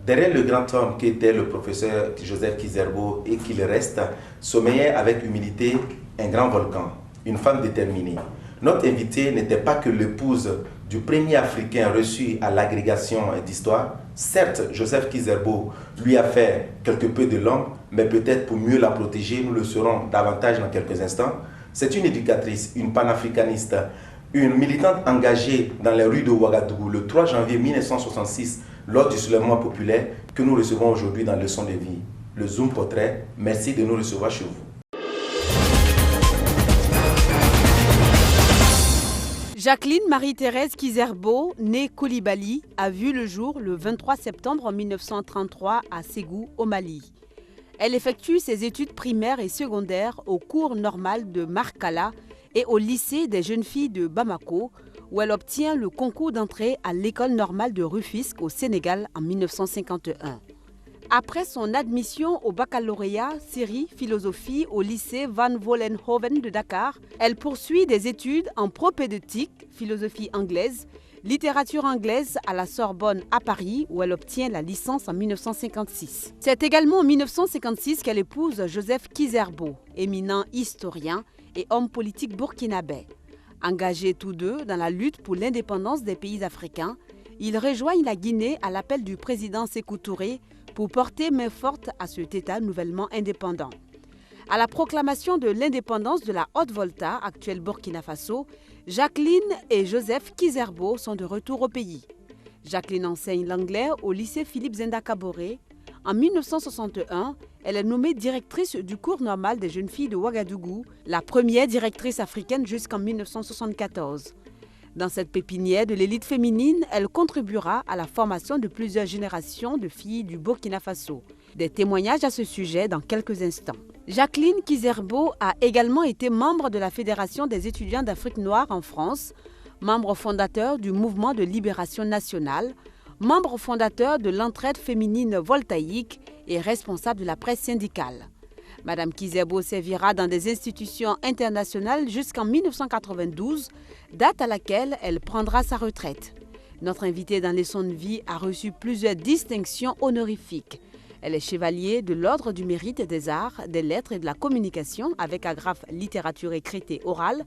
Derrière le grand homme qui était le professeur Joseph Kizerbo et qu'il reste, sommeillait avec humilité un grand volcan, une femme déterminée. Notre invitée n'était pas que l'épouse du premier Africain reçu à l'agrégation d'histoire. Certes, Joseph Kizerbo lui a fait quelque peu de langue, mais peut-être pour mieux la protéger, nous le saurons davantage dans quelques instants. C'est une éducatrice, une panafricaniste, une militante engagée dans les rues de Ouagadougou le 3 janvier 1966 lors du soulèvement populaire que nous recevons aujourd'hui dans Leçon de vie. Le Zoom Portrait, merci de nous recevoir chez vous. Jacqueline Marie-Thérèse Kizerbo, née Koulibaly, a vu le jour le 23 septembre 1933 à Ségou, au Mali. Elle effectue ses études primaires et secondaires au cours normal de Markala et au lycée des jeunes filles de Bamako, où elle obtient le concours d'entrée à l'école normale de Rufisque au Sénégal en 1951. Après son admission au baccalauréat série philosophie au lycée Van Vollenhoven de Dakar, elle poursuit des études en propédeutique, philosophie anglaise, littérature anglaise à la Sorbonne à Paris, où elle obtient la licence en 1956. C'est également en 1956 qu'elle épouse Joseph Kizerbo, éminent historien et homme politique burkinabé. Engagés tous deux dans la lutte pour l'indépendance des pays africains, ils rejoignent la Guinée à l'appel du président Sékou Touré pour porter main forte à cet État nouvellement indépendant. À la proclamation de l'indépendance de la Haute-Volta, actuelle Burkina Faso, Jacqueline et Joseph Kizerbo sont de retour au pays. Jacqueline enseigne l'anglais au lycée Philippe Zenda Kaboré. En 1961, elle est nommée directrice du cours normal des jeunes filles de Ouagadougou, la première directrice africaine jusqu'en 1974. Dans cette pépinière de l'élite féminine, elle contribuera à la formation de plusieurs générations de filles du Burkina Faso. Des témoignages à ce sujet dans quelques instants. Jacqueline Kizerbo a également été membre de la Fédération des étudiants d'Afrique noire en France, membre fondateur du mouvement de libération nationale, membre fondateur de l'entraide féminine voltaïque et responsable de la presse syndicale. Madame Kizerbo servira dans des institutions internationales jusqu'en 1992, date à laquelle elle prendra sa retraite. Notre invitée dans Leçon de vie a reçu plusieurs distinctions honorifiques. Elle est chevalier de l'Ordre du mérite des arts, des lettres et de la communication avec agrafe littérature écrite et orale.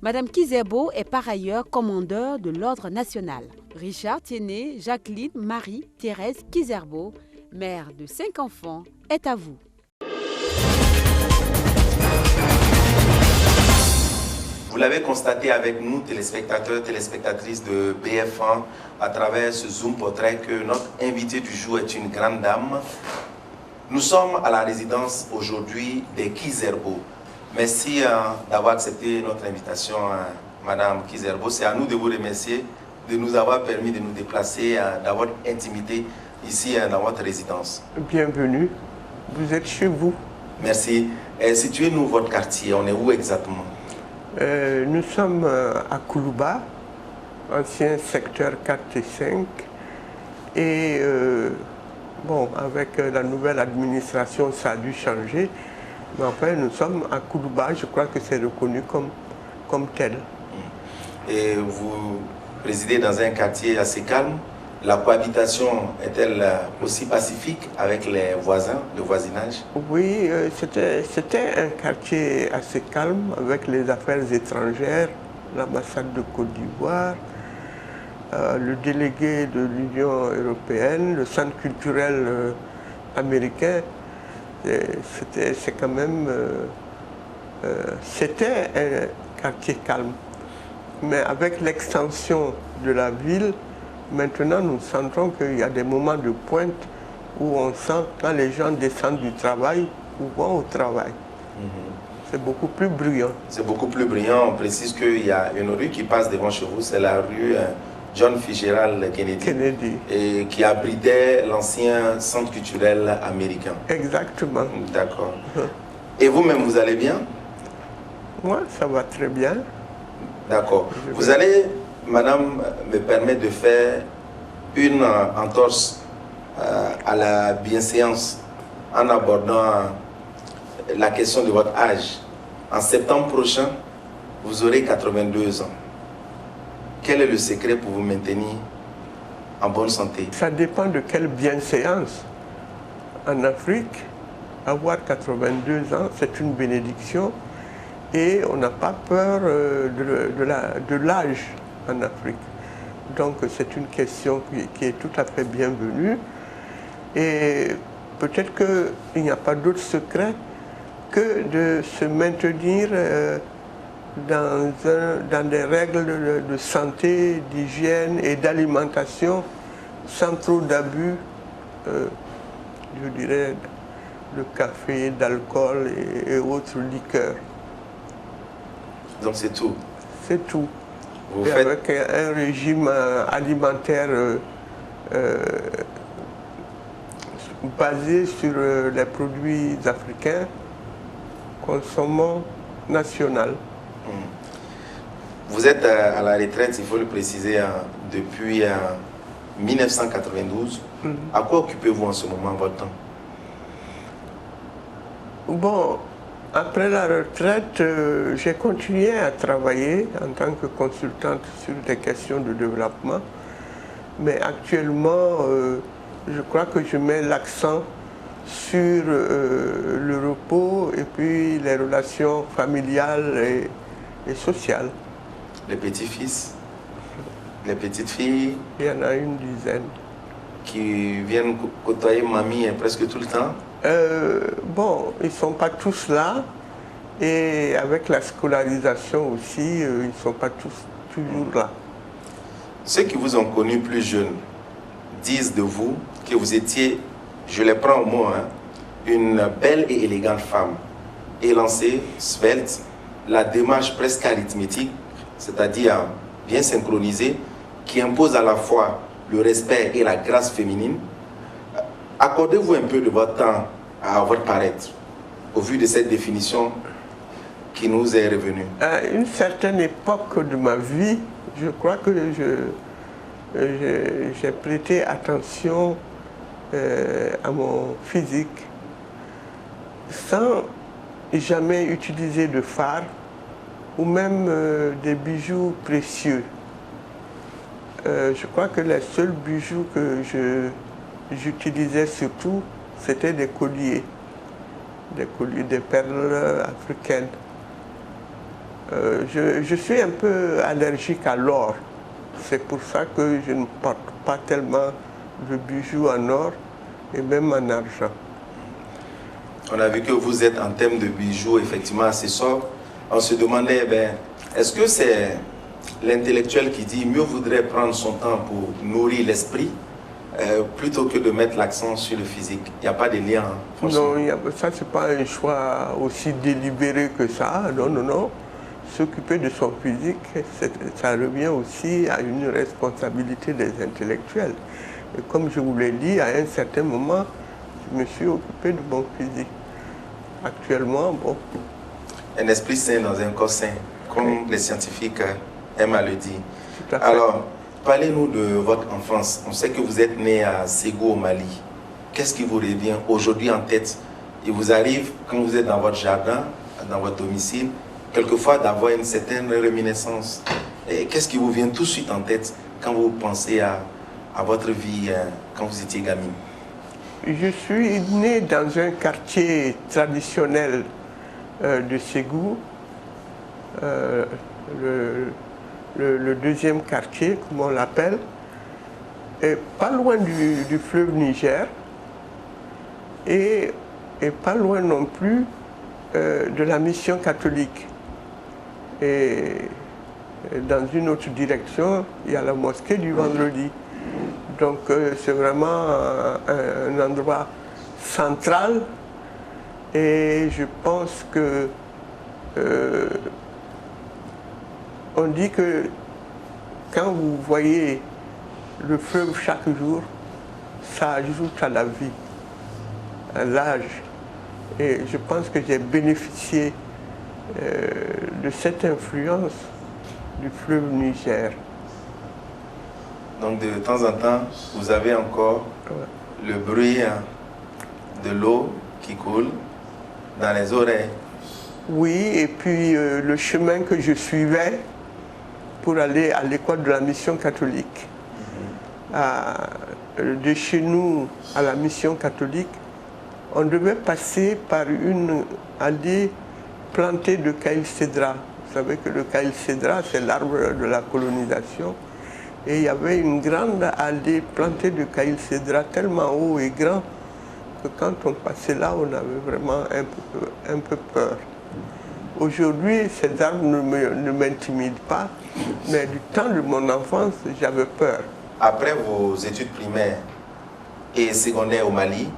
Madame Kizerbo est par ailleurs commandeur de l'Ordre national. Richard Tiennet, Jacqueline Marie-Thérèse Kizerbo, mère de 5 enfants, est à vous. Vous l'avez constaté avec nous, téléspectateurs, téléspectatrices de BF1, à travers ce Zoom Portrait, que notre invitée du jour est une grande dame. Nous sommes à la résidence aujourd'hui des Kizerbo. Merci d'avoir accepté notre invitation, Madame Kizerbo. C'est à nous de vous remercier de nous avoir permis de nous déplacer dans votre intimité ici dans votre résidence. Bienvenue, vous êtes chez vous. Merci. Situez-nous votre quartier, on est où exactement? Nous sommes à Koulouba, ancien secteur 4 et 5. Et bon, avec la nouvelle administration, ça a dû changer. Mais enfin, nous sommes à Koulouba, je crois que c'est reconnu comme tel. Et vous résidez dans un quartier assez calme. La cohabitation est-elle aussi pacifique avec les voisins, le voisinage? Oui, c'était un quartier assez calme avec les affaires étrangères, l'ambassade de Côte d'Ivoire, le délégué de l'Union européenne, le centre culturel américain. C'est quand même... c'était un quartier calme. Mais avec l'extension de la ville, maintenant, nous sentons qu'il y a des moments de pointe où on sent quand les gens descendent du travail ou vont au travail. C'est beaucoup plus bruyant. C'est beaucoup plus bruyant. On précise qu'il y a une rue qui passe devant chez vous, c'est la rue John Fitzgerald Kennedy. Et qui abritait l'ancien centre culturel américain. Exactement. D'accord. Et vous-même, vous allez bien? Moi, ça va très bien. D'accord. Vous allez, madame, me permettre de faire une entorse à la bienséance en abordant la question de votre âge. En septembre prochain, vous aurez 82 ans. Quel est le secret pour vous maintenir en bonne santé? Ça dépend de quelle bienséance. En Afrique, avoir 82 ans, c'est une bénédiction et on n'a pas peur de l'âge en Afrique. Donc c'est une question qui est tout à fait bienvenue et peut-être qu'il n'y a pas d'autre secret que de se maintenir dans des règles de santé, d'hygiène et d'alimentation sans trop d'abus, je dirais, de café, d'alcool et autres liqueurs. Donc c'est tout? C'est tout. Vous et faites... avec un régime alimentaire basé sur les produits africains, consommons national. Vous êtes à la retraite, il faut le préciser, depuis 1992. À quoi occupez-vous en ce moment votre temps? Bon, après la retraite, j'ai continué à travailler en tant que consultante sur des questions de développement. Mais actuellement, je crois que je mets l'accent sur le repos et puis les relations familiales et sociales. Les petits-fils, les petites filles? Il y en a une dizaine. Qui viennent côtoyer mamie presque tout le temps? Bon, ils ne sont pas tous là. Et avec la scolarisation aussi, ils ne sont pas tous toujours là. Ceux qui vous ont connu plus jeune disent de vous que vous étiez, je les prends au mot, une belle et élégante femme, élancée, svelte, la démarche presque arithmétique, c'est-à-dire bien synchronisée, qui impose à la fois le respect et la grâce féminine. Accordez-vous un peu de votre temps à votre paraître, au vu de cette définition qui nous est revenue? À une certaine époque de ma vie, je crois que j'ai prêté attention à mon physique sans jamais utiliser de fard ou même des bijoux précieux. Je crois que les seuls bijoux que j'utilisais surtout, c'était des colliers, des perles africaines. Je suis un peu allergique à l'or. C'est pour ça que je ne porte pas tellement de bijoux en or et même en argent. On a vu que vous êtes en termes de bijoux effectivement assez sobre. On se demandait, est-ce que c'est l'intellectuel qui dit mieux vaudrait prendre son temps pour nourrir l'esprit plutôt que de mettre l'accent sur le physique? Il n'y a pas de lien. Non, ça c'est pas un choix aussi délibéré que ça. Non, non, non. S'occuper de son physique, ça revient aussi à une responsabilité des intellectuels. Et comme je vous l'ai dit, à un certain moment, je me suis occupé de mon physique. Actuellement, bon. Un esprit sain dans un corps sain, comme les scientifiques aiment à le dire. Tout à fait. Alors, parlez-nous de votre enfance. On sait que vous êtes né à Ségou, au Mali. Qu'est-ce qui vous revient aujourd'hui en tête? Il vous arrive, quand vous êtes dans votre jardin, dans votre domicile, quelquefois d'avoir une certaine réminiscence. Qu'est-ce qui vous vient tout de suite en tête quand vous pensez à votre vie quand vous étiez gamine? Je suis né dans un quartier traditionnel de Ségou, le deuxième quartier, comme on l'appelle, et pas loin du fleuve Niger et pas loin non plus de la mission catholique. Et dans une autre direction, il y a la mosquée du vendredi. Donc c'est vraiment un endroit central et je pense que on dit que quand vous voyez le fleuve chaque jour, ça ajoute à la vie, à l'âge. Et je pense que j'ai bénéficié de cette influence du fleuve Niger. Donc de temps en temps, vous avez encore le bruit de l'eau qui coule dans les oreilles. Oui, et puis le chemin que je suivais pour aller à l'école de la mission catholique. De chez nous à la mission catholique, on devait passer par une allée plantée de caïl cédra. Vous savez que le caïl cédra, c'est l'arbre de la colonisation. Et il y avait une grande allée plantée de caïl cédra tellement haut et grand que quand on passait là, on avait vraiment un peu peur. Aujourd'hui, ces arbres ne m'intimident pas, mais du temps de mon enfance, j'avais peur. Après vos études primaires et secondaires au Mali,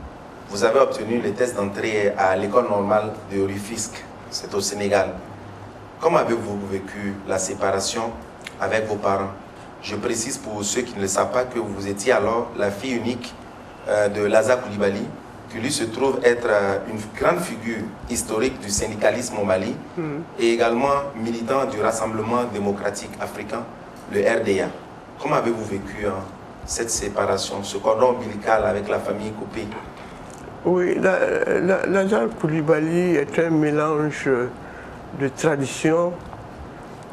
vous avez obtenu les tests d'entrée à l'école normale de Rufisque, c'est au Sénégal. Comment avez-vous vécu la séparation avec vos parents? Je précise pour ceux qui ne le savent pas que vous étiez alors la fille unique de Laza Coulibaly, qui lui se trouve être une grande figure historique du syndicalisme au Mali et également militant du Rassemblement démocratique africain, le RDA. Comment avez-vous vécu cette séparation, ce cordon ombilical avec la famille coupée? Oui, Laza Coulibaly est un mélange de tradition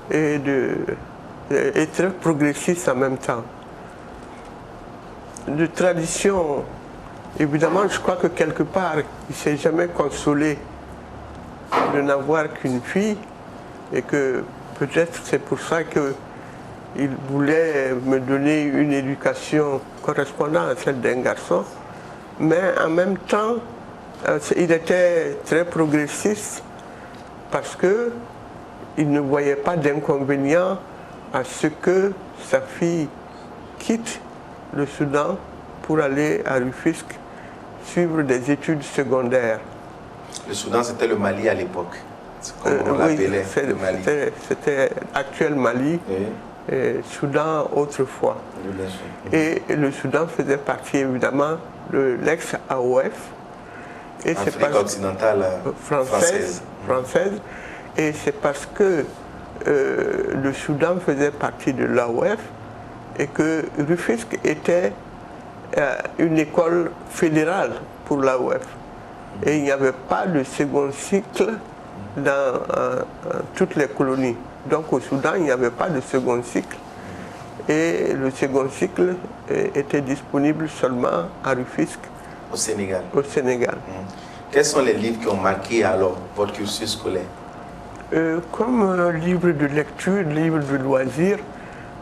et très progressiste en même temps. De tradition, évidemment, je crois que quelque part, il ne s'est jamais consolé de n'avoir qu'une fille et que peut-être c'est pour ça qu'il voulait me donner une éducation correspondant à celle d'un garçon. Mais en même temps, il était très progressiste parce qu'il ne voyait pas d'inconvénient à ce que sa fille quitte le Soudan pour aller à Rufisque suivre des études secondaires. Le Soudan, c'était le Mali à l'époque, comme on l'appelait, le Mali. C'était actuel Mali, et Soudan autrefois. Et le Soudan faisait partie évidemment de l'ex-AOF. Afrique occidentale française. Et c'est parce que le Soudan faisait partie de l'AOF et que Rufisque était une école fédérale pour l'AOF. Et il n'y avait pas de second cycle dans toutes les colonies. Donc au Soudan, il n'y avait pas de second cycle. Et le second cycle était disponible seulement à Rufisque. Au Sénégal. Au Sénégal. Quels sont les livres qui ont marqué alors votre cursus scolaire? Comme livre de lecture, livre de loisirs,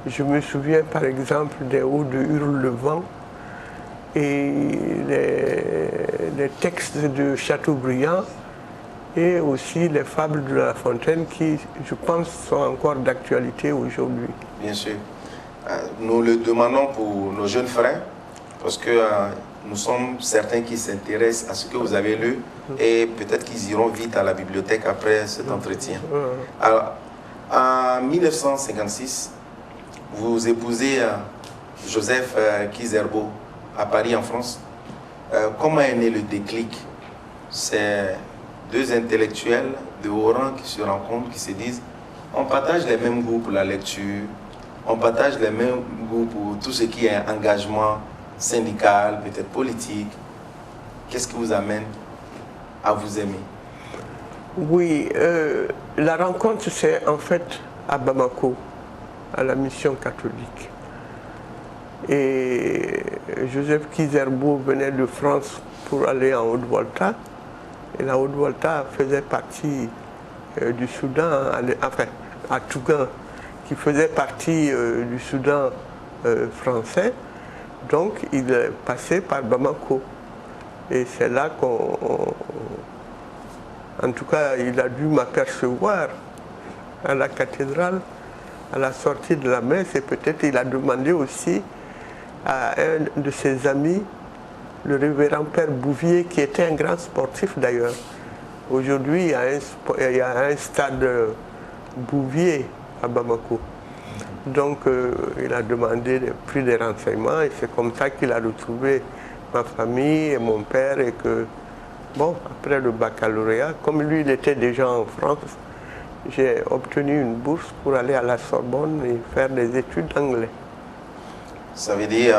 je me souviens par exemple des Hauts de Hurle-le-Vent et les textes de Chateaubriand et aussi les fables de La Fontaine qui, je pense, sont encore d'actualité aujourd'hui. Bien sûr. Nous le demandons pour nos jeunes frères parce que nous sommes certains qui s'intéressent à ce que vous avez lu et peut-être qu'ils iront vite à la bibliothèque après cet entretien. Alors, en 1956, vous épousez Joseph Kizerbo à Paris, en France. Comment est né le déclic? C'est deux intellectuels de haut rang qui se rencontrent, qui se disent on partage les mêmes goûts pour la lecture, on partage les mêmes goûts pour tout ce qui est engagement syndical, peut-être politique. Qu'est-ce qui vous amène à vous aimer? Oui, la rencontre c'est en fait à Bamako, à la mission catholique. Et Joseph Kizerbo venait de France pour aller en Haute-Volta. Et la Haute-Volta faisait partie du Soudan, enfin à Tougan, qui faisait partie du Soudan français. Donc il est passé par Bamako. Et c'est là en tout cas, il a dû m'apercevoir à la cathédrale, à la sortie de la messe, et peut-être il a demandé aussi à un de ses amis, le révérend Père Bouvier, qui était un grand sportif d'ailleurs. Aujourd'hui, il y a un stade Bouvier à Bamako. Donc, il a pris des renseignements, et c'est comme ça qu'il a retrouvé ma famille et mon père, et que, bon, après le baccalauréat, comme lui, il était déjà en France, j'ai obtenu une bourse pour aller à la Sorbonne et faire des études d'anglais. Ça veut dire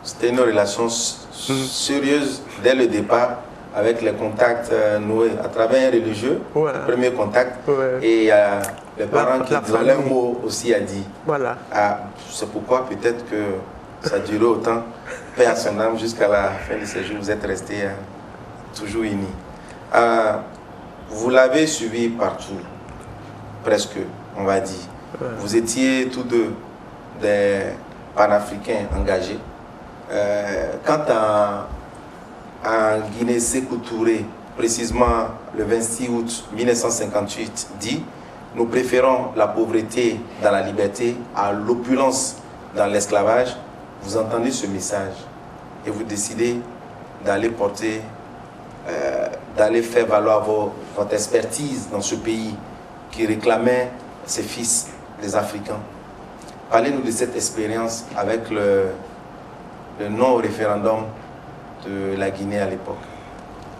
c'était une relation sérieuse dès le départ, avec les contacts noués à travers un religieux, Voilà. premier contact, Ouais. et les parents qui dans leur mot aussi a dit. Voilà. C'est pourquoi peut-être que ça a duré autant, paix à son âme, jusqu'à la fin de ses jours, vous êtes restés toujours unis. Vous l'avez suivi partout, presque, on va dire. Ouais. Vous étiez tous deux des panafricains engagés. Quant à Guinée, Sékou Touré, précisément le 26 août 1958, dit « Nous préférons la pauvreté dans la liberté à l'opulence dans l'esclavage ». Vous entendez ce message et vous décidez d'aller porter, d'aller faire valoir votre expertise dans ce pays qui réclamait ses fils, les Africains. Parlez-nous de cette expérience avec le non-référendum de la Guinée à l'époque.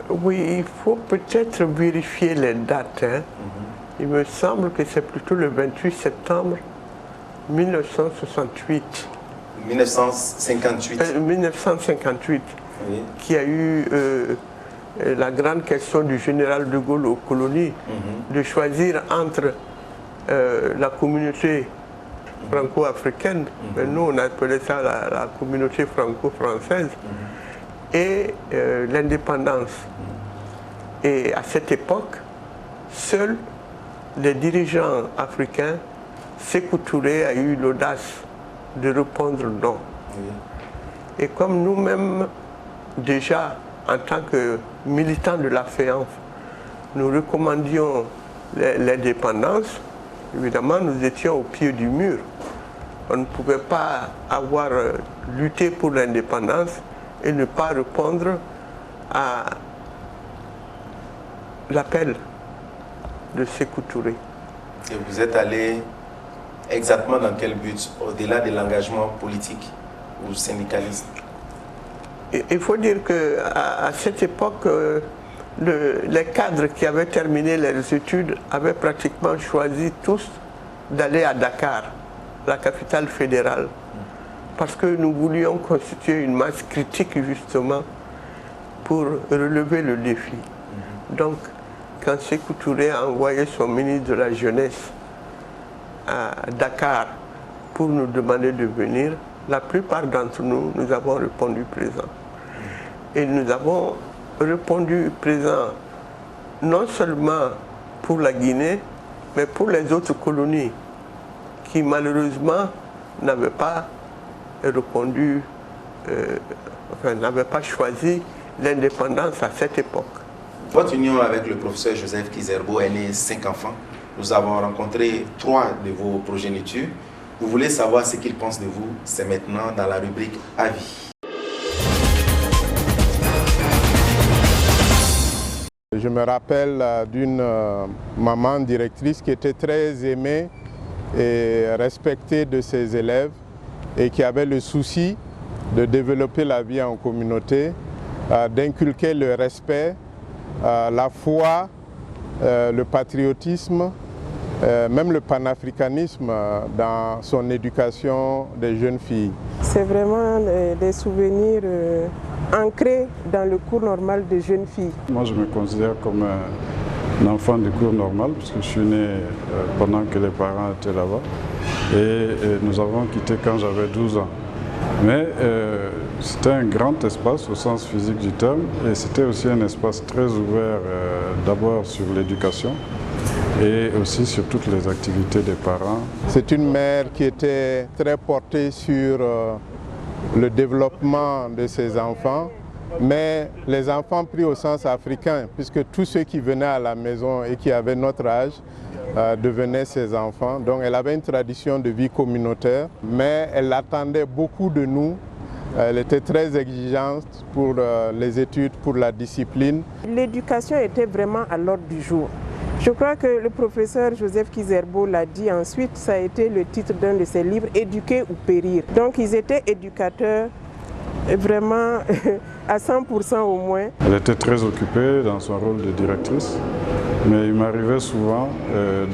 Oui, il faut peut-être vérifier les dates. Hein. Il me semble que c'est plutôt le 28 septembre 1968. 1958. 1958, Oui. qui a eu la grande question du général de Gaulle aux colonies, de choisir entre la communauté franco-africaine, mais nous on appelait ça la communauté franco-française, et l'indépendance. Et à cette époque, seuls les dirigeants africains, Sékou Touré a eu l'audace de répondre non. Oui. Et comme nous-mêmes, déjà, en tant que militants de la FEANF, nous recommandions l'indépendance, évidemment, nous étions au pied du mur. On ne pouvait pas avoir lutté pour l'indépendance et ne pas répondre à l'appel de Sékou Touré. Et vous êtes allé exactement dans quel but, au-delà de l'engagement politique ou syndicaliste? Il faut dire qu'à cette époque, les cadres qui avaient terminé leurs études avaient pratiquement choisi tous d'aller à Dakar, la capitale fédérale, parce que nous voulions constituer une masse critique justement pour relever le défi. Donc, quand Sékou Touré a envoyé son ministre de la Jeunesse à Dakar pour nous demander de venir, la plupart d'entre nous, nous avons répondu présent. Et nous avons répondu présent non seulement pour la Guinée, mais pour les autres colonies qui malheureusement n'avaient pas répondu, n'avaient pas choisi l'indépendance à cette époque. Votre union avec le professeur Joseph Kizerbo est né 5 enfants. Nous avons rencontré 3 de vos progénitures. Vous voulez savoir ce qu'ils pensent de vous? C'est maintenant dans la rubrique Avis. Je me rappelle d'une maman directrice qui était très aimée et respectée de ses élèves et qui avait le souci de développer la vie en communauté, d'inculquer le respect, la foi, le patriotisme, même le panafricanisme dans son éducation des jeunes filles. C'est vraiment des souvenirs ancrés dans le cours normal des jeunes filles. Moi, je me considère comme un enfant du cours normal, puisque je suis né pendant que les parents étaient là-bas. Et nous avons quitté quand j'avais 12 ans. Mais c'était un grand espace au sens physique du terme, et c'était aussi un espace très ouvert d'abord sur l'éducation et aussi sur toutes les activités des parents. C'est une mère qui était très portée sur le développement de ses enfants, mais les enfants pris au sens africain, puisque tous ceux qui venaient à la maison et qui avaient notre âge devenaient ses enfants. Donc elle avait une tradition de vie communautaire, mais elle attendait beaucoup de nous. Elle était très exigeante pour les études, pour la discipline. L'éducation était vraiment à l'ordre du jour. Je crois que le professeur Joseph Kizerbo l'a dit ensuite, ça a été le titre d'un de ses livres, « Éduquer ou périr ». Donc ils étaient éducateurs vraiment à 100% au moins. Elle était très occupée dans son rôle de directrice Mais il m'arrivait souvent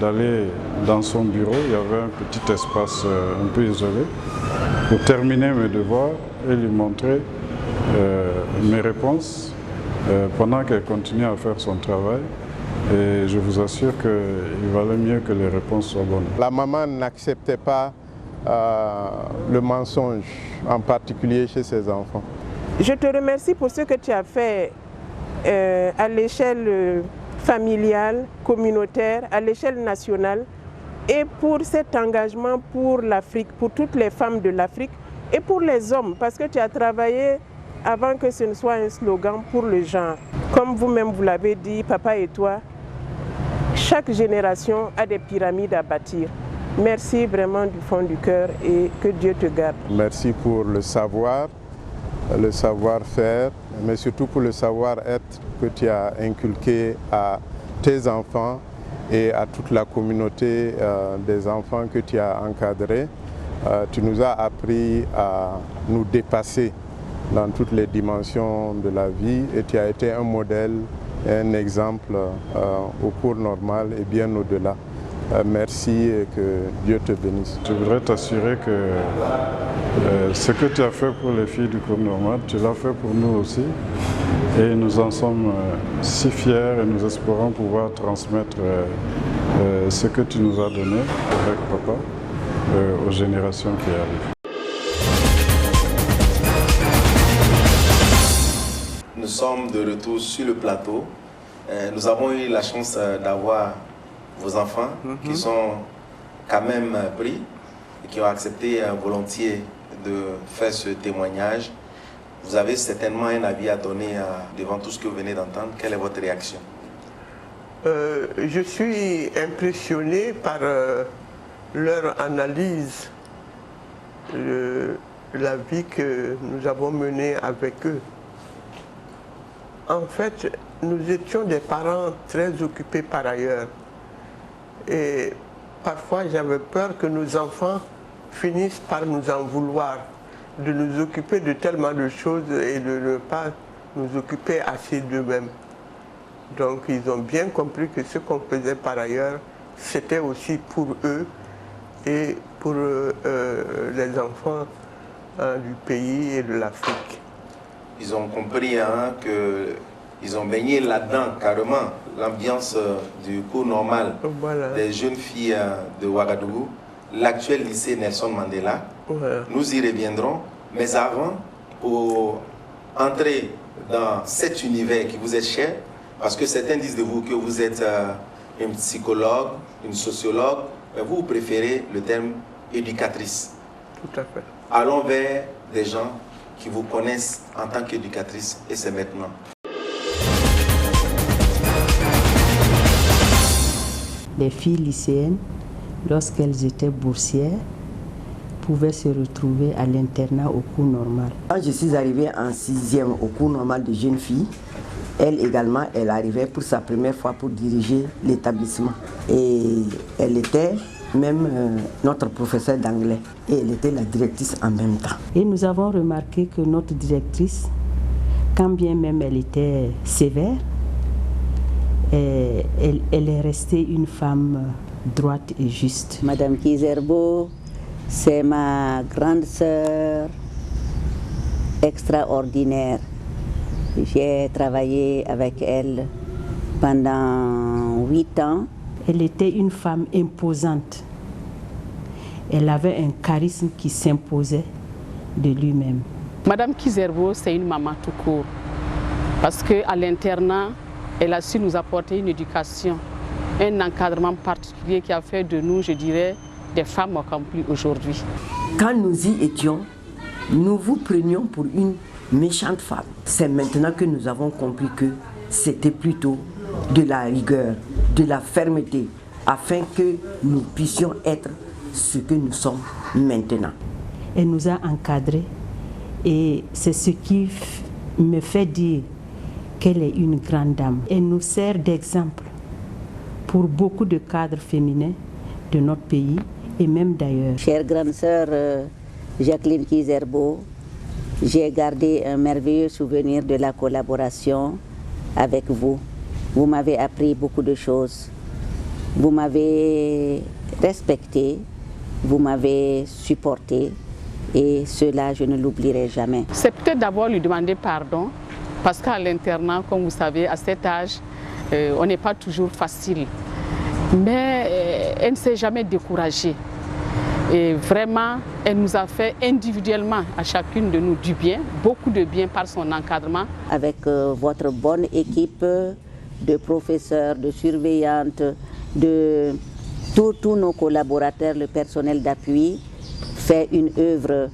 d'aller dans son bureau, il y avait un petit espace un peu isolé, pour terminer mes devoirs et lui montrer mes réponses pendant qu'elle continue à faire son travail. Et je vous assure qu'il valait mieux que les réponses soient bonnes. La maman n'acceptait pas le mensonge, en particulier chez ses enfants. Je te remercie pour ce que tu as fait à l'échelle familiale, communautaire, à l'échelle nationale et pour cet engagement pour l'Afrique, pour toutes les femmes de l'Afrique et pour les hommes, parce que tu as travaillé avant que ce ne soit un slogan pour le genre. Comme vous-même vous l'avez dit, papa et toi, chaque génération a des pyramides à bâtir. Merci vraiment du fond du cœur et que Dieu te garde. Merci pour le savoir-faire, mais surtout pour le savoir-être que tu as inculqué à tes enfants et à toute la communauté des enfants que tu as encadrés. Tu nous as appris à nous dépasser dans toutes les dimensions de la vie et tu as été un modèle et un exemple au cours normal et bien au-delà. Merci et que Dieu te bénisse. Je voudrais t'assurer que ce que tu as fait pour les filles du cours normal, tu l'as fait pour nous aussi. Et nous en sommes si fiers et nous espérons pouvoir transmettre ce que tu nous as donné avec papa aux générations qui arrivent. Nous sommes de retour sur le plateau. Nous avons eu la chance d'avoir vos enfants qui sont quand même pris et qui ont accepté volontiers de faire ce témoignage. Vous avez certainement un avis à donner devant tout ce que vous venez d'entendre. Quelle est votre réaction? Je suis impressionné par leur analyse de la vie que nous avons menée avec eux. En fait, nous étions des parents très occupés par ailleurs. Et parfois, j'avais peur que nos enfants finissent par nous en vouloir, de nous occuper de tellement de choses et de ne pas nous occuper assez d'eux-mêmes. Donc, ils ont bien compris que ce qu'on faisait par ailleurs, c'était aussi pour eux et pour les enfants du pays et de l'Afrique. Ils ont compris qu'ils ont baigné là-dedans carrément, l'ambiance du cours normal des jeunes filles de Ouagadougou, l'actuel lycée Nelson Mandela. Nous y reviendrons, mais avant, pour entrer dans cet univers qui vous est cher, parce que certains disent de vous que vous êtes une psychologue, une sociologue, mais vous préférez le terme éducatrice. Tout à fait. Allons vers des gens qui vous connaissent en tant qu'éducatrice et c'est maintenant. Les filles lycéennes, lorsqu'elles étaient boursières, pouvaient se retrouver à l'internat au cours normal. Quand je suis arrivée en 6e au cours normal de jeunes filles, elle également, elle arrivait pour sa première fois pour diriger l'établissement. Et elle était même notre professeure d'anglais et elle était la directrice en même temps. Et nous avons remarqué que notre directrice, quand bien même elle était sévère, elle est restée une femme droite et juste. Madame Kizerbo, c'est ma grande sœur extraordinaire. J'ai travaillé avec elle pendant 8 ans. Elle était une femme imposante. Elle avait un charisme qui s'imposait de lui-même. Madame Kizerbo, c'est une maman tout court. Parce qu'à l'internat, elle a su nous apporter une éducation, un encadrement particulier qui a fait de nous, je dirais, des femmes accomplies aujourd'hui. Quand nous y étions, nous vous prenions pour une méchante femme. C'est maintenant que nous avons compris que c'était plutôt de la rigueur, de la fermeté, afin que nous puissions être ce que nous sommes maintenant. Elle nous a encadrés et c'est ce qui me fait dire qu'elle est une grande dame. Elle nous sert d'exemple pour beaucoup de cadres féminins de notre pays et même d'ailleurs. Chère grande sœur Jacqueline Kizerbo, j'ai gardé un merveilleux souvenir de la collaboration avec vous. Vous m'avez appris beaucoup de choses. Vous m'avez respecté, vous m'avez supporté et cela, je ne l'oublierai jamais. C'est peut-être d'abord lui demander pardon parce qu'à l'internat, comme vous savez, à cet âge, on n'est pas toujours facile. Mais elle ne s'est jamais découragée. Et vraiment, elle nous a fait individuellement à chacune de nous du bien, beaucoup de bien par son encadrement. Avec votre bonne équipe de professeurs, de surveillantes, de tous nos collaborateurs, le personnel d'appui, fait une œuvre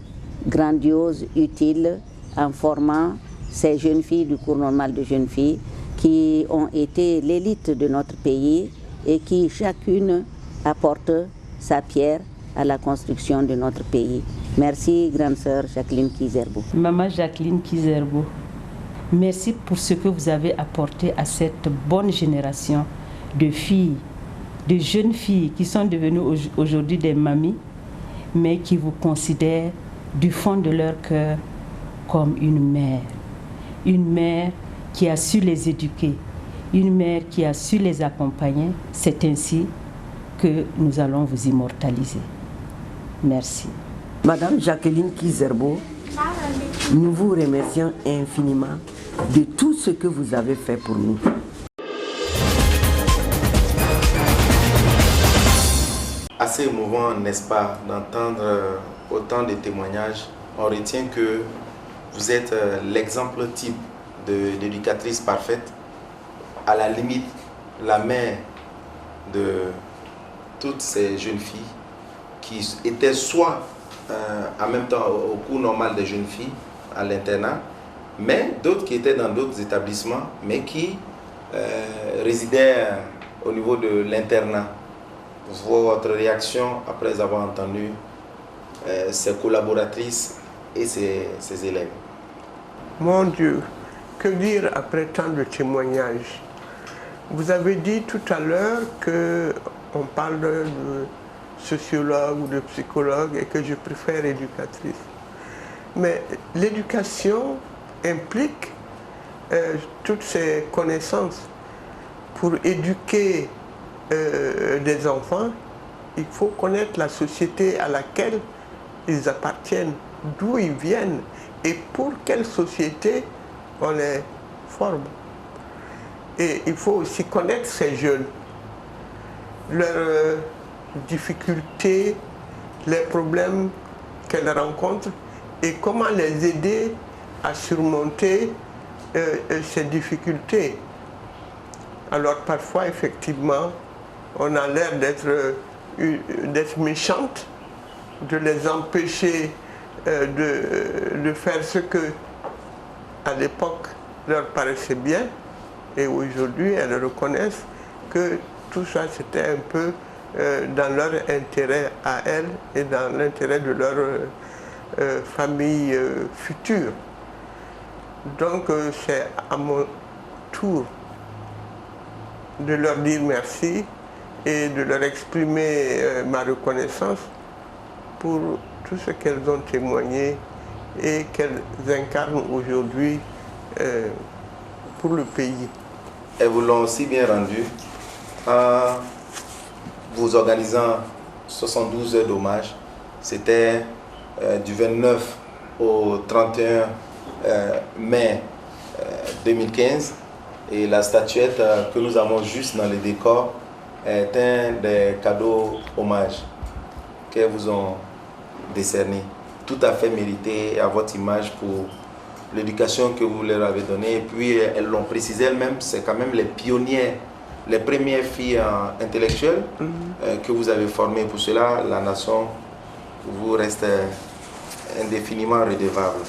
grandiose, utile, en formant ces jeunes filles du cours normal de jeunes filles qui ont été l'élite de notre pays et qui chacune apporte sa pierre à la construction de notre pays. Merci, grande sœur Jacqueline Kizerbo. Maman Jacqueline Kizerbo, merci pour ce que vous avez apporté à cette bonne génération de filles, de jeunes filles qui sont devenues aujourd'hui des mamies, mais qui vous considèrent du fond de leur cœur comme une mère qui a su les éduquer, une mère qui a su les accompagner. C'est ainsi que nous allons vous immortaliser. Merci. Madame Jacqueline Kizerbo, nous vous remercions infiniment de tout ce que vous avez fait pour nous. Assez émouvant, n'est-ce pas, d'entendre autant de témoignages. On retient que vous êtes l'exemple type d'éducatrice parfaite, à la limite, la mère de toutes ces jeunes filles qui étaient soit en même temps au cours normal des jeunes filles à l'internat, mais d'autres qui étaient dans d'autres établissements, mais qui résidaient au niveau de l'internat. Votre réaction après avoir entendu ses collaboratrices et ses élèves? Mon Dieu, que dire après tant de témoignages? Vous avez dit tout à l'heure qu'on parle de sociologue ou de psychologue et que je préfère éducatrice. Mais l'éducation implique toutes ces connaissances. Pour éduquer des enfants, il faut connaître la société à laquelle ils appartiennent, d'où ils viennent et pour quelle société on les forme. Et il faut aussi connaître ces jeunes, leurs difficultés, les problèmes qu'elles rencontrent et comment les aider à surmonter ces difficultés. Alors parfois, effectivement, on a l'air d'être méchante, de les empêcher de faire ce que, à l'époque, leur paraissait bien. Et aujourd'hui, elles reconnaissent que tout ça, c'était un peu dans leur intérêt à elles et dans l'intérêt de leur famille future. Donc, c'est à mon tour de leur dire merci et de leur exprimer ma reconnaissance pour tout ce qu'elles ont témoigné et qu'elles incarnent aujourd'hui pour le pays. Elles vous l'ont aussi bien rendu en vous organisant 72 heures d'hommage. C'était du 29 au 31 mai 2015. Et la statuette que nous avons juste dans le décor est un des cadeaux hommages qu'elles vous ont décerné. Tout à fait mérité à votre image pour l'éducation que vous leur avez donnée. Et puis elles l'ont précisé elles-mêmes, c'est quand même les pionnières, les premières filles intellectuelles que vous avez formées. Pour cela, la nation vous reste indéfiniment redevable.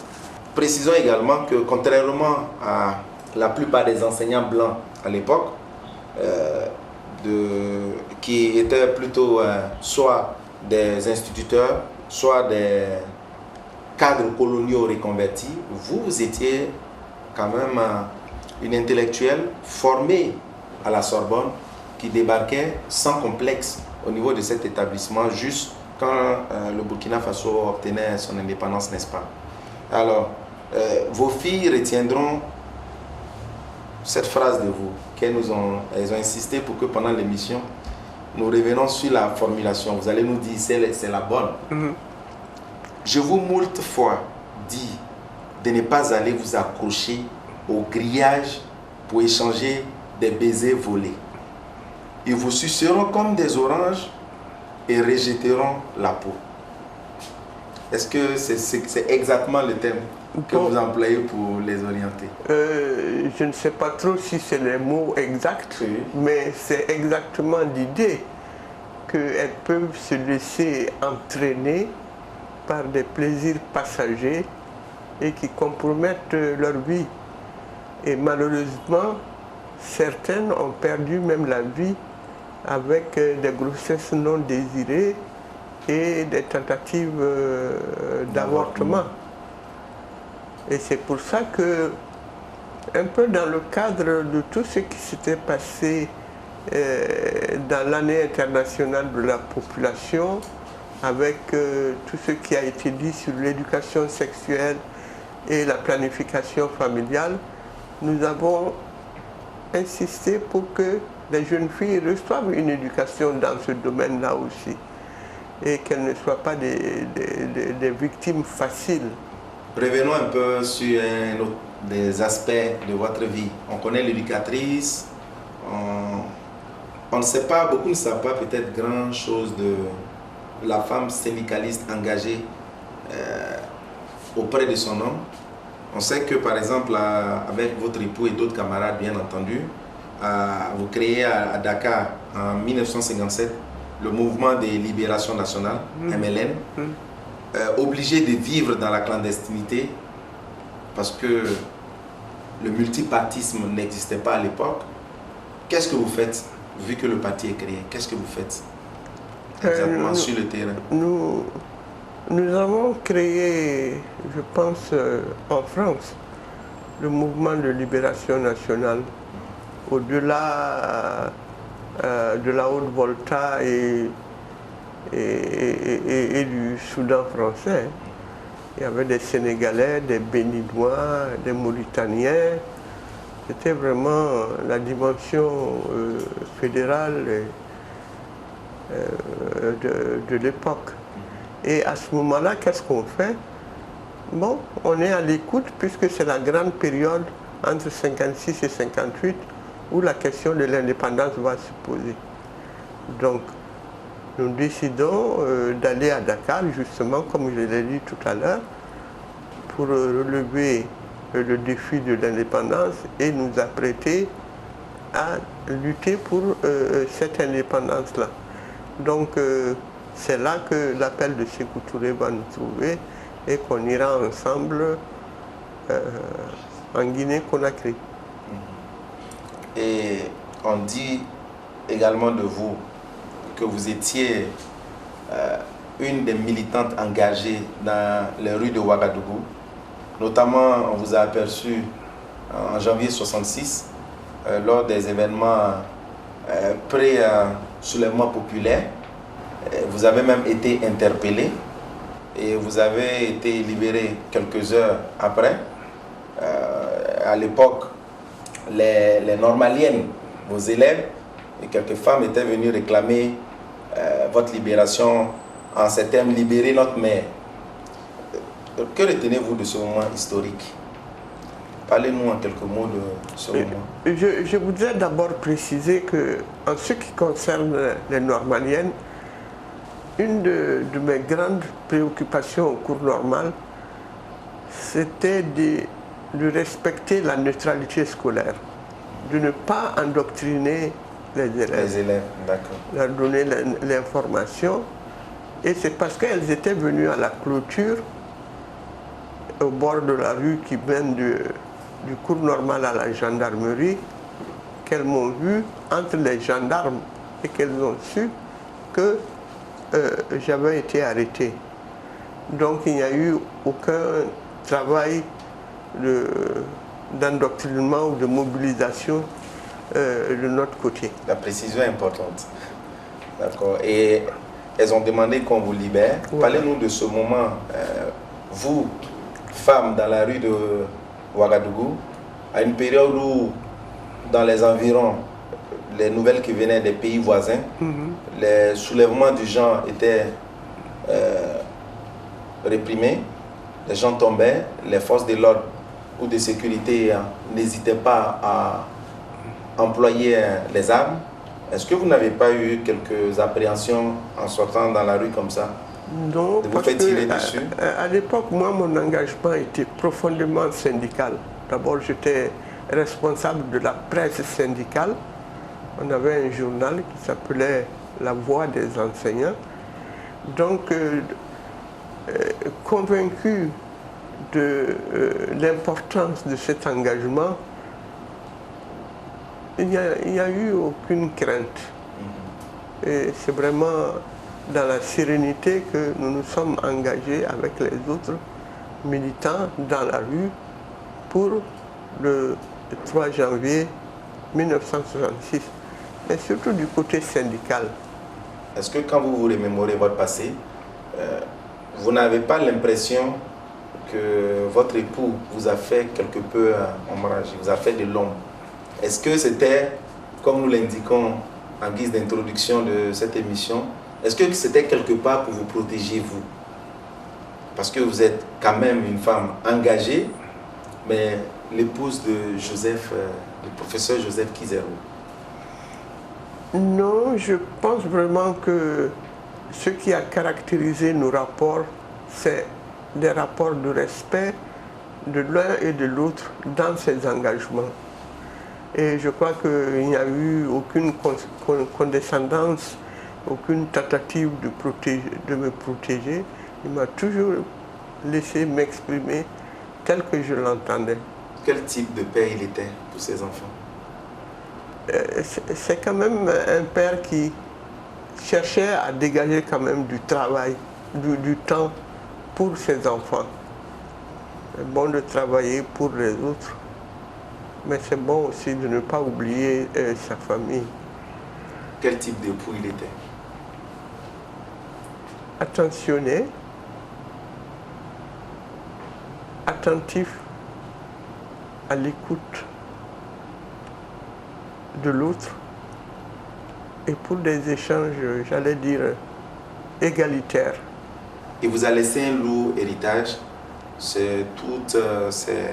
Précisons également que contrairement à la plupart des enseignants blancs à l'époque, qui étaient plutôt soit des instituteurs, soit des cadres coloniaux reconvertis, vous étiez quand même une intellectuelle formée à la Sorbonne qui débarquait sans complexe au niveau de cet établissement juste quand le Burkina Faso obtenait son indépendance, n'est-ce pas? Alors, vos filles retiendront cette phrase de vous, elles ont insisté pour que pendant l'émission, nous revenons sur la formulation. Vous allez nous dire c'est la bonne. Je vous moult fois dit de ne pas aller vous accrocher au grillage pour échanger des baisers volés. Ils vous suceront comme des oranges et rejetteront la peau. Est-ce que c'est exactement le thème que vous employez pour les orienter? Je ne sais pas trop si c'est les mots exacts, oui, mais c'est exactement l'idée qu'elles peuvent se laisser entraîner par des plaisirs passagers et qui compromettent leur vie. Et malheureusement, certaines ont perdu même la vie avec des grossesses non désirées et des tentatives d'avortement. Et c'est pour ça que, un peu dans le cadre de tout ce qui s'était passé dans l'année internationale de la population, avec tout ce qui a été dit sur l'éducation sexuelle et la planification familiale, nous avons insisté pour que les jeunes filles reçoivent une éducation dans ce domaine-là aussi, et qu'elles ne soient pas des victimes faciles. Revenons un peu sur des aspects de votre vie. On connaît l'éducatrice, on ne sait pas, beaucoup ne savent pas peut-être grand-chose de la femme syndicaliste engagée auprès de son homme. On sait que par exemple avec votre époux et d'autres camarades bien entendu, vous créez à Dakar en 1957 le mouvement des libérations nationales, MLN, obligé de vivre dans la clandestinité parce que le multipartisme n'existait pas à l'époque. Qu'est-ce que vous faites vu que le parti est créé? Qu'est-ce que vous faites exactement sur le terrain? Nous avons créé, je pense, en France, le mouvement de libération nationale. Au-delà de la Haute-Volta et du Soudan français, il y avait des Sénégalais, des Béninois, des Mauritaniens. C'était vraiment la dimension fédérale de l'époque. Et à ce moment-là, qu'est-ce qu'on fait? Bon, on est à l'écoute puisque c'est la grande période entre 56 et 58 où la question de l'indépendance va se poser. Donc, nous décidons d'aller à Dakar, justement, comme je l'ai dit tout à l'heure, pour relever le défi de l'indépendance et nous apprêter à lutter pour cette indépendance-là. Donc, c'est là que l'appel de Sékou Touré va nous trouver et qu'on ira ensemble en Guinée-Conakry. Et on dit également de vous que vous étiez une des militantes engagées dans les rues de Ouagadougou. Notamment, on vous a aperçu en janvier 1966 lors des événements pré-soulèvement populaire. Vous avez même été interpellé et vous avez été libéré quelques heures après. À l'époque, les normaliennes, vos élèves et quelques femmes étaient venues réclamer votre libération en ces termes, libérer notre mère. Que retenez-vous de ce moment historique? Parlez-nous en quelques mots de ce moment. Je voudrais d'abord préciser que, en ce qui concerne les normaliennes, une de mes grandes préoccupations au cours normal, c'était de respecter la neutralité scolaire, de ne pas endoctriner les élèves. Les élèves, d'accord. Leur donner l'information. Et c'est parce qu'elles étaient venues à la clôture, au bord de la rue qui mène du cours normal à la gendarmerie, qu'elles m'ont vu entre les gendarmes et qu'elles ont su que j'avais été arrêté. Donc il n'y a eu aucun travail d'endoctrinement ou de mobilisation de notre côté. La précision est importante. D'accord. Et elles ont demandé qu'on vous libère. Ouais. Parlez-nous de ce moment. Vous, femme dans la rue de Ouagadougou, à une période où dans les environs, les nouvelles qui venaient des pays voisins, les soulèvements du genre étaient réprimés, les gens tombaient, les forces de l'ordre ou de sécurité n'hésitaient pas à employer les armes. Est-ce que vous n'avez pas eu quelques appréhensions en sortant dans la rue comme ça? Non, parce qu'à l'époque, moi, mon engagement était profondément syndical. D'abord, j'étais responsable de la presse syndicale. On avait un journal qui s'appelait La Voix des enseignants. Donc, convaincu de l'importance de cet engagement, il n'y a eu aucune crainte. Et c'est vraiment dans la sérénité que nous nous sommes engagés avec les autres militants dans la rue pour le 3 janvier 1966, mais surtout du côté syndical. Est-ce que quand vous vous remémorez votre passé, vous n'avez pas l'impression que votre époux vous a fait quelque peu ombrage, vous a fait de l'ombre? Est-ce que c'était, comme nous l'indiquons en guise d'introduction de cette émission, est-ce que c'était quelque part pour vous protéger, vous? Parce que vous êtes quand même une femme engagée, mais l'épouse de Joseph, le professeur Joseph Kizerbo. Non, je pense vraiment que ce qui a caractérisé nos rapports, c'est des rapports de respect de l'un et de l'autre dans ces engagements. Et je crois qu'il n'y a eu aucune condescendance, aucune tentative de me protéger. Il m'a toujours laissé m'exprimer tel que je l'entendais. Quel type de père il était pour ses enfants? C'est quand même un père qui cherchait à dégager quand même du travail, du temps pour ses enfants. C'est bon de travailler pour les autres, mais c'est bon aussi de ne pas oublier sa famille. Quel type d'époux il était? Attentionné, attentif à l'écoute de l'autre et pour des échanges, j'allais dire, égalitaires. Il vous a laissé un lourd héritage, c'est toutes ces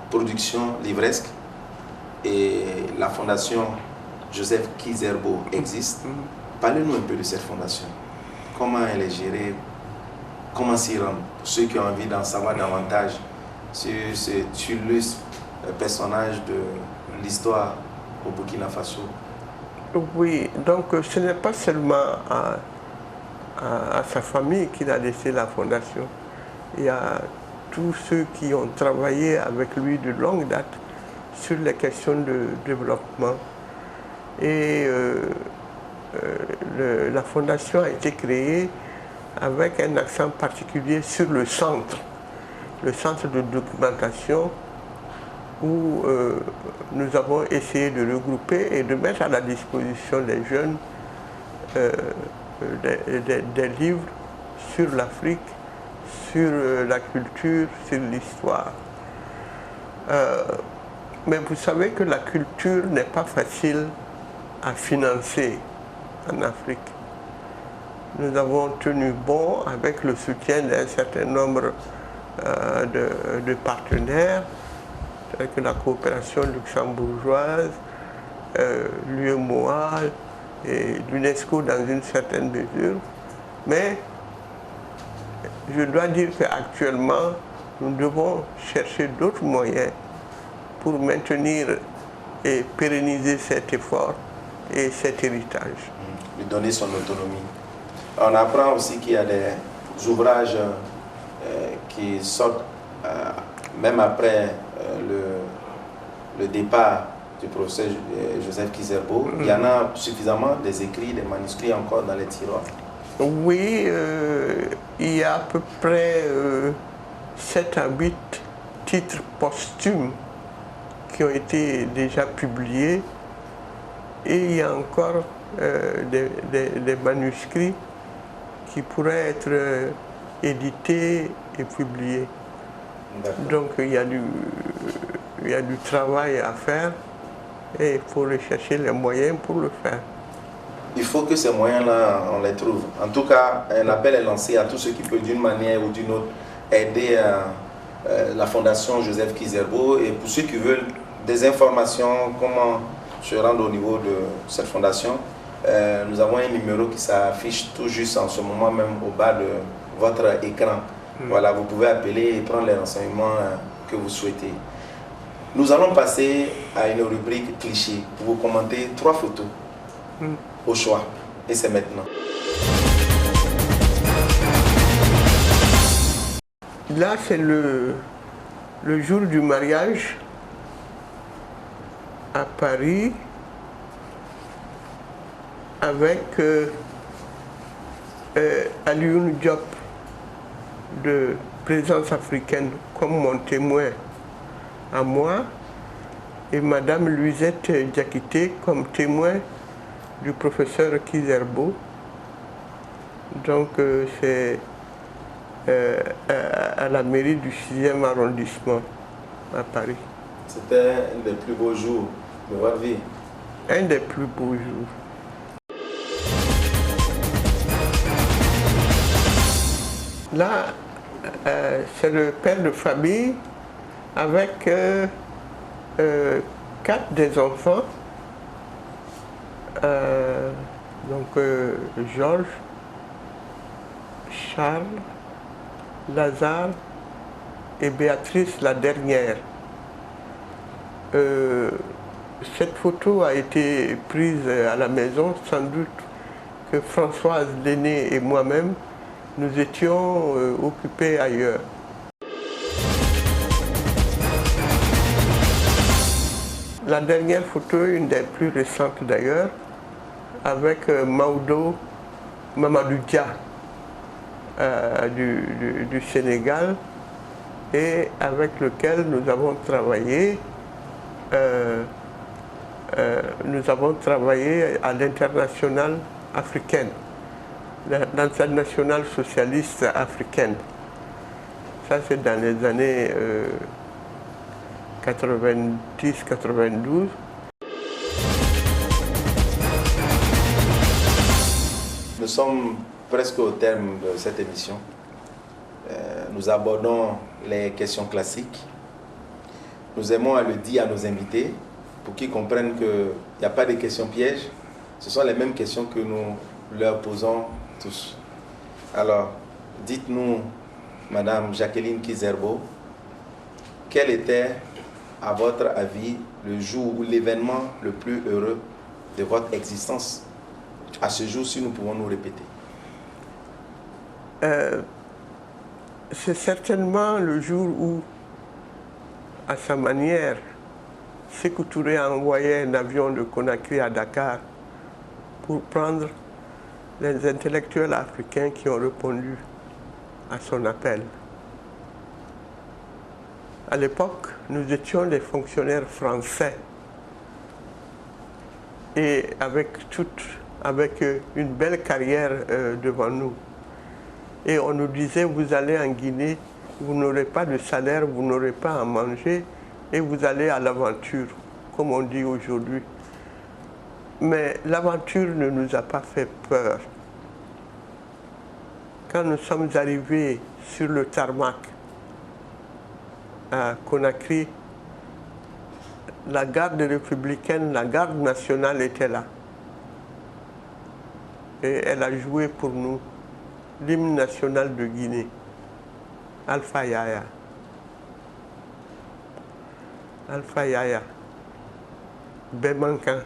productions livresques, et la fondation Joseph Kizerbo existe. Parlez-nous un peu de cette fondation. Comment elle est gérée? Comment s'y rendre? Pour ceux qui ont envie d'en savoir davantage sur cet illustre personnage de l'histoire au Burkina Faso. Oui, donc ce n'est pas seulement à sa famille qu'il a laissé la fondation. Il y a tous ceux qui ont travaillé avec lui de longue date sur les questions de développement. Et la fondation a été créée avec un accent particulier sur le centre de documentation où nous avons essayé de regrouper et de mettre à la disposition des jeunes des livres sur l'Afrique, sur la culture, sur l'histoire. Mais vous savez que la culture n'est pas facile à financer en Afrique. Nous avons tenu bon avec le soutien d'un certain nombre de partenaires, tels que la coopération luxembourgeoise, l'UEMOA et l'UNESCO dans une certaine mesure. Mais je dois dire qu'actuellement, nous devons chercher d'autres moyens pour maintenir et pérenniser cet effort et cet héritage. Lui donner son autonomie. On apprend aussi qu'il y a des ouvrages qui sortent même après le départ du professeur Joseph Kizerbo. Il y en a suffisamment des écrits, des manuscrits encore dans les tiroirs. Oui, il y a à peu près 7 à 8 titres posthumes qui ont été déjà publiés, et il y a encore des manuscrits qui pourraient être édités et publiés. Donc il y a du travail à faire, Et il faut rechercher les moyens pour le faire. Il faut que ces moyens-là, on les trouve. En tout cas, un appel est lancé à tous ceux qui peuvent d'une manière ou d'une autre aider la Fondation Joseph Kizerbo. Et pour ceux qui veulent des informations, comment se rendre au niveau de cette fondation, nous avons un numéro qui s'affiche tout juste en ce moment même au bas de votre écran. Voilà, vous pouvez appeler et prendre les renseignements que vous souhaitez. Nous allons passer à une rubrique cliché pour vous commenter 3 photos au choix. Et c'est maintenant. Là, c'est le jour du mariage à Paris avec Alioune Diop de Présence africaine comme mon témoin à moi et Madame Luisette Diakité comme témoin du professeur Kizerbo. Donc c'est à la mairie du 6e arrondissement à Paris. C'était un des plus beaux jours de votre vie. Un des plus beaux jours. Là, c'est le père de famille avec 4 des enfants. Donc Georges, Charles, Lazare et Béatrice, la dernière. Cette photo a été prise à la maison, sans doute que Françoise l'aînée et moi-même, nous étions occupés ailleurs. La dernière photo, une des plus récentes d'ailleurs, avec Mamadou Dia du Sénégal et avec lequel nous avons travaillé à l'internationale africaine, l'internationale socialiste africaine. Ça, c'est dans les années 90-92. Nous sommes presque au terme de cette émission. Nous abordons les questions classiques. Nous aimons à le dire à nos invités pour qu'ils comprennent qu'il n'y a pas de questions pièges. Ce sont les mêmes questions que nous leur posons tous. Alors, dites-nous, Madame Jacqueline Kizerbo, quel était, à votre avis, le jour ou l'événement le plus heureux de votre existence? À ce jour, si nous pouvons nous répéter. C'est certainement le jour où, à sa manière, Sékou Touré a envoyé un avion de Conakry à Dakar pour prendre les intellectuels africains qui ont répondu à son appel. À l'époque, nous étions des fonctionnaires français et avec une belle carrière devant nous. Et on nous disait, vous allez en Guinée, vous n'aurez pas de salaire, vous n'aurez pas à manger et vous allez à l'aventure, comme on dit aujourd'hui. Mais l'aventure ne nous a pas fait peur. Quand nous sommes arrivés sur le tarmac à Conakry, la garde républicaine, la garde nationale était là. Et elle a joué pour nous l'hymne national de Guinée, Alpha Yaya. Alpha Yaya, Bemankan,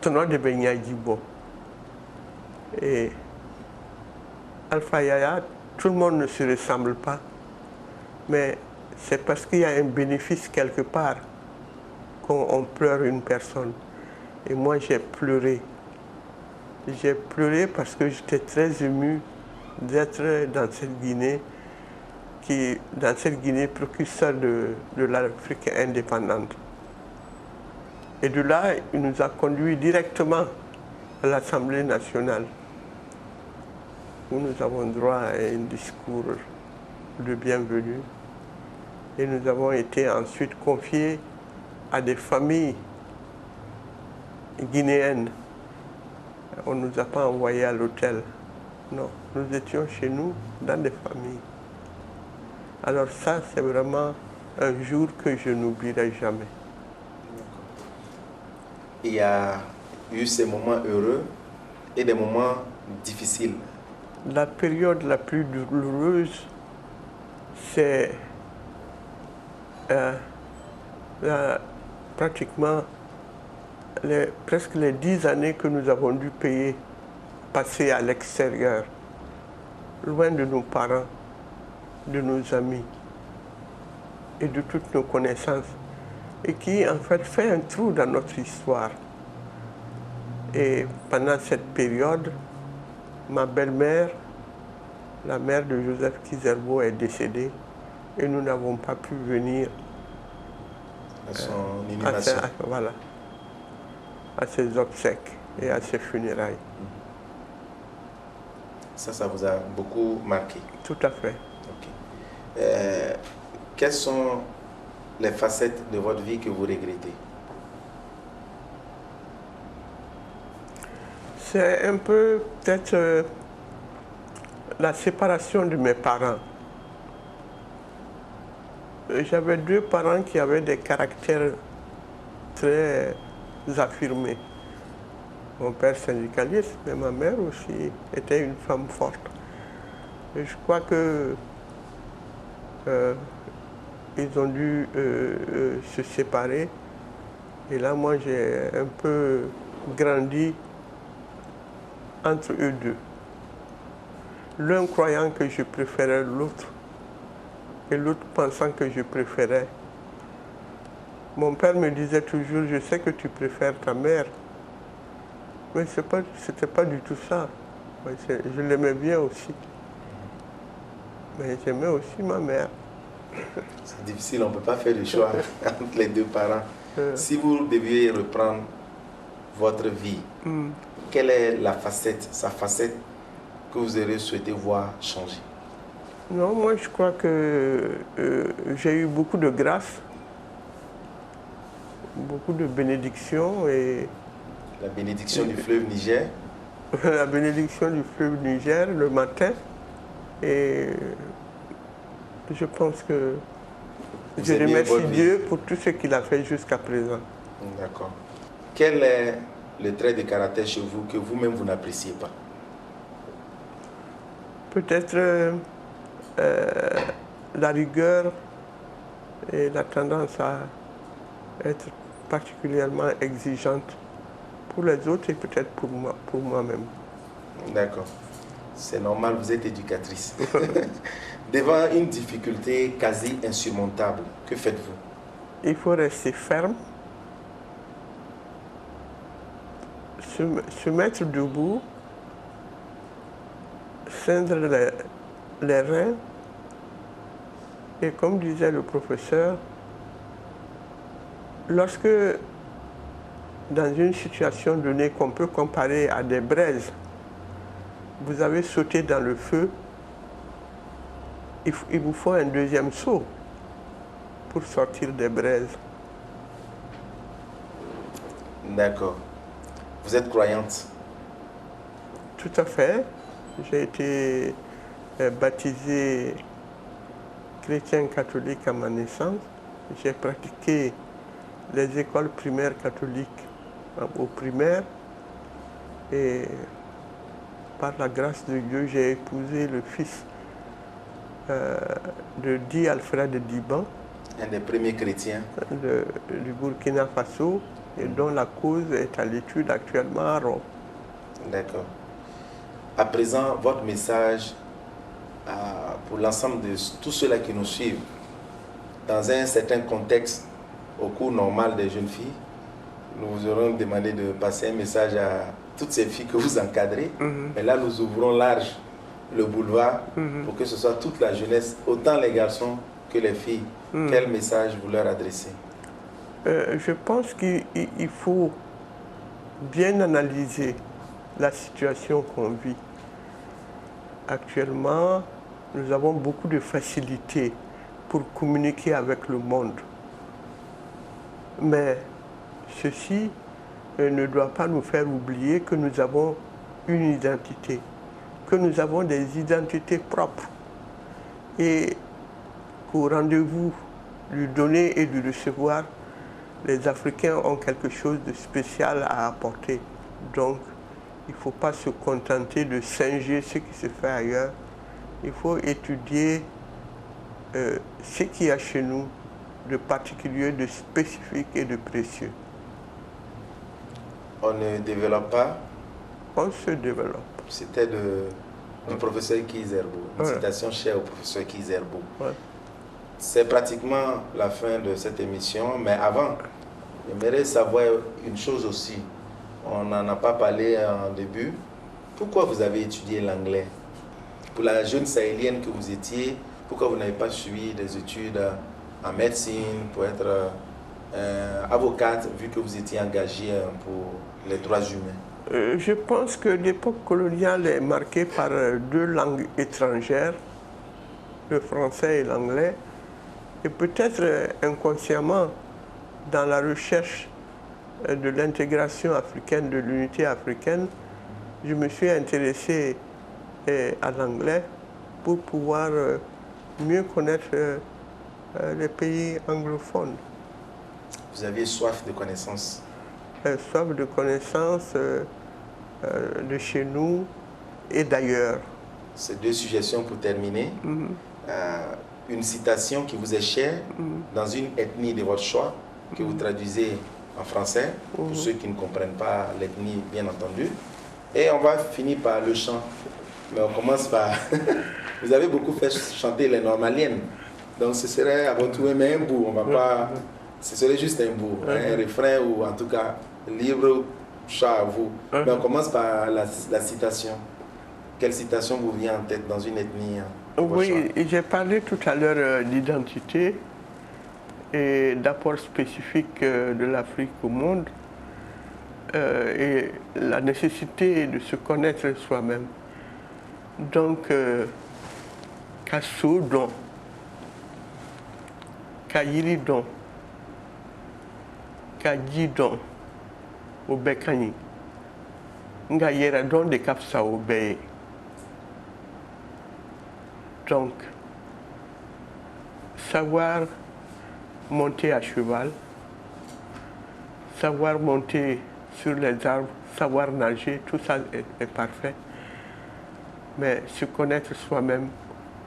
Tono de Benyadjibo. Et Alpha Yaya, tout le monde ne se ressemble pas, mais c'est parce qu'il y a un bénéfice quelque part qu'on pleure une personne. Et moi, j'ai pleuré. J'ai pleuré parce que j'étais très ému d'être dans cette Guinée, précurseur de l'Afrique indépendante. Et de là, il nous a conduits directement à l'Assemblée nationale, où nous avons droit à un discours de bienvenue. Et nous avons été ensuite confiés à des familles guinéennes. On ne nous a pas envoyés à l'hôtel. Non, nous étions chez nous, dans des familles. Alors ça, c'est vraiment un jour que je n'oublierai jamais. Il y a eu ces moments heureux et des moments difficiles. La période la plus douloureuse, c'est pratiquement presque les 10 années que nous avons dû payer, passer à l'extérieur, loin de nos parents, de nos amis et de toutes nos connaissances, et qui en fait un trou dans notre histoire. Et pendant cette période, ma belle-mère, la mère de Joseph Kizerbo, est décédée et nous n'avons pas pu venir à son inhumation. Voilà, à ses obsèques et à ses funérailles. Ça vous a beaucoup marqué? Tout à fait. Okay. Quelles sont les facettes de votre vie que vous regrettez? C'est un peu peut-être la séparation de mes parents. J'avais deux parents qui avaient des caractères très affirmés. Mon père syndicaliste, mais ma mère aussi était une femme forte. Et je crois que ils ont dû se séparer. Et là, moi, j'ai un peu grandi entre eux deux. L'un croyant que je préférais l'autre et l'autre pensant que je préférais. Mon père me disait toujours, je sais que tu préfères ta mère, mais c'était pas du tout ça. Je l'aimais bien aussi. Mais j'aimais aussi ma mère. C'est difficile, on ne peut pas faire le choix entre les deux parents. Si vous deviez reprendre votre vie, quelle est sa facette que vous auriez souhaité voir changer? Non, moi je crois que j'ai eu beaucoup de grâce, beaucoup de bénédictions et... La bénédiction du fleuve Niger? La bénédiction du fleuve Niger le matin, et je pense que je remercie Dieu pour tout ce qu'il a fait jusqu'à présent. D'accord. Quel est le trait de caractère chez vous que vous-même vous n'appréciez pas? Peut-être la rigueur et la tendance à être particulièrement exigeante pour les autres et peut-être pour moi-même. D'accord. C'est normal, vous êtes éducatrice. Devant une difficulté quasi insurmontable, que faites-vous? Il faut rester ferme, se mettre debout, ceindre les reins et, comme disait le professeur, lorsque dans une situation donnée qu'on peut comparer à des braises, vous avez sauté dans le feu, il vous faut un deuxième saut pour sortir des braises. D'accord. Vous êtes croyante? Tout à fait. J'ai été baptisé chrétien catholique à ma naissance. J'ai pratiqué les écoles primaires catholiques au primaire et par la grâce de Dieu, j'ai épousé le fils de Di Alfred Diban, un des premiers chrétiens du Burkina Faso, et dont la cause est à l'étude actuellement à Rome. D'accord. À présent, votre message pour l'ensemble de tous ceux-là qui nous suivent, dans un certain contexte, au cours normal des jeunes filles, nous vous aurons demandé de passer un message à toutes ces filles que vous encadrez. Mais là, nous ouvrons large le boulevard pour que ce soit toute la jeunesse, autant les garçons que les filles. Quel message vous leur adressez? Je pense qu'il faut bien analyser la situation qu'on vit. Actuellement, nous avons beaucoup de facilité pour communiquer avec le monde. Mais ceci ne doit pas nous faire oublier que nous avons une identité, que nous avons des identités propres et qu'au rendez-vous du donner et du recevoir, les Africains ont quelque chose de spécial à apporter. Donc, il ne faut pas se contenter de singer ce qui se fait ailleurs. Il faut étudier ce qu'il y a chez nous de particulier, de spécifique et de précieux. On ne développe pas. On se développe. C'était du professeur Kizerbo, une citation chère au professeur Kizerbo. C'est pratiquement la fin de cette émission, mais avant, j'aimerais savoir une chose aussi. On n'en a pas parlé en début. Pourquoi vous avez étudié l'anglais? Pour la jeune sahélienne que vous étiez, pourquoi vous n'avez pas suivi des études en médecine pour être avocate, vu que vous étiez engagée pour les droits humains? Je pense que l'époque coloniale est marquée par deux langues étrangères, le français et l'anglais. Et peut-être inconsciemment, dans la recherche de l'intégration africaine, de l'unité africaine, je me suis intéressé à l'anglais pour pouvoir mieux connaître les pays anglophones. Vous aviez soif de connaissances? Soif de connaissances de chez nous et d'ailleurs. Ces deux suggestions pour terminer. Une citation qui vous est chère dans une ethnie de votre choix, que vous traduisez en français, pour ceux qui ne comprennent pas l'ethnie, bien entendu. Et on va finir par le chant. Mais on commence par... Vous avez beaucoup fait chanter les normaliennes. Donc ce serait à votre tour, mais un bout. On va pas... Ce serait juste un bout, un refrain ou en tout cas libre choix à vous. Mais on commence par la citation. Quelle citation vous vient en tête dans une ethnie? Oui, j'ai parlé tout à l'heure d'identité et d'apport spécifique de l'Afrique au monde et la nécessité de se connaître soi-même. Donc, Kasso don, Kayiri don, Kaji don, Obekani, Ngayera don de Kapsa Obeye. Donc, savoir monter à cheval, savoir monter sur les arbres, savoir nager, tout ça est parfait. Mais se connaître soi-même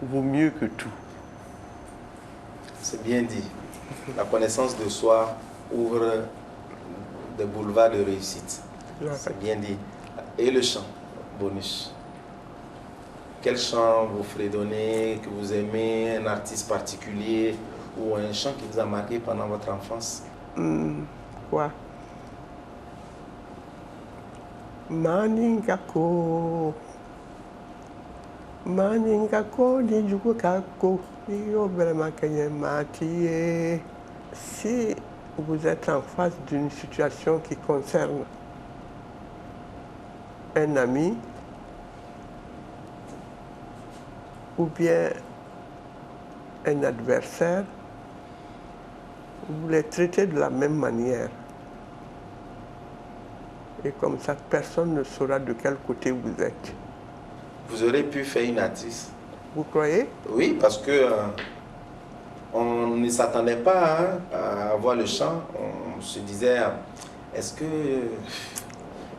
vaut mieux que tout. C'est bien dit. La connaissance de soi ouvre des boulevards de réussite. C'est bien dit. Et le chant, bonus. Quel chant vous fredonnez, que vous aimez, un artiste particulier ou un chant qui vous a marqué pendant votre enfance? Quoi? Maningako, Maningako, Dijukako, Matie. Si vous êtes en face d'une situation qui concerne un ami, ou bien un adversaire, vous les traitez de la même manière. Et comme ça, personne ne saura de quel côté vous êtes. Vous aurez pu faire une artiste. Vous croyez? Oui, parce que on ne s'attendait pas à avoir le chant. On se disait, est-ce que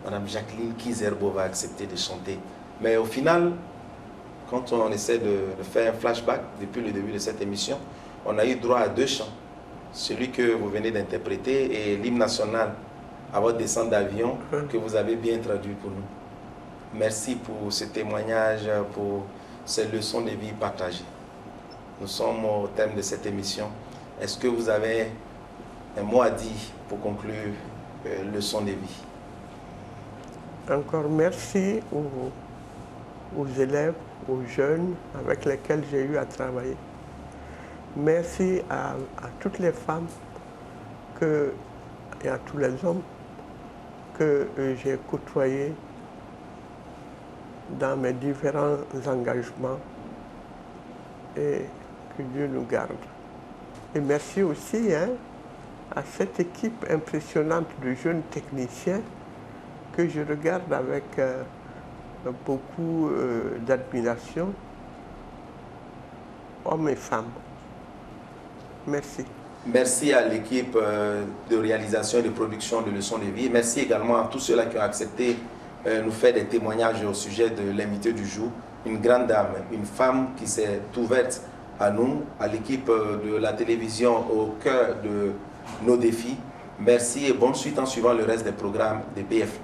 Mme Jacqueline Kizerbo va accepter de chanter? Mais au final, quand on essaie de faire un flashback depuis le début de cette émission, on a eu droit à deux chants. Celui que vous venez d'interpréter et l'hymne national à votre descente d'avion que vous avez bien traduit pour nous. Merci pour ce témoignage, pour ces leçons de vie partagées. Nous sommes au thème de cette émission. Est-ce que vous avez un mot à dire pour conclure leçon de vie? Encore merci aux élèves, aux jeunes avec lesquels j'ai eu à travailler. Merci à toutes les femmes et à tous les hommes que j'ai côtoyés dans mes différents engagements et que Dieu nous garde. Et merci aussi à cette équipe impressionnante de jeunes techniciens que je regarde avec beaucoup d'admiration, hommes et femmes. Merci. Merci à l'équipe de réalisation et de production de Leçons de vie. Merci également à tous ceux-là qui ont accepté nous faire des témoignages au sujet de l'invité du jour. Une grande dame, une femme qui s'est ouverte à nous, à l'équipe de la télévision au cœur de nos défis. Merci et bonne suite en suivant le reste des programmes des BFM.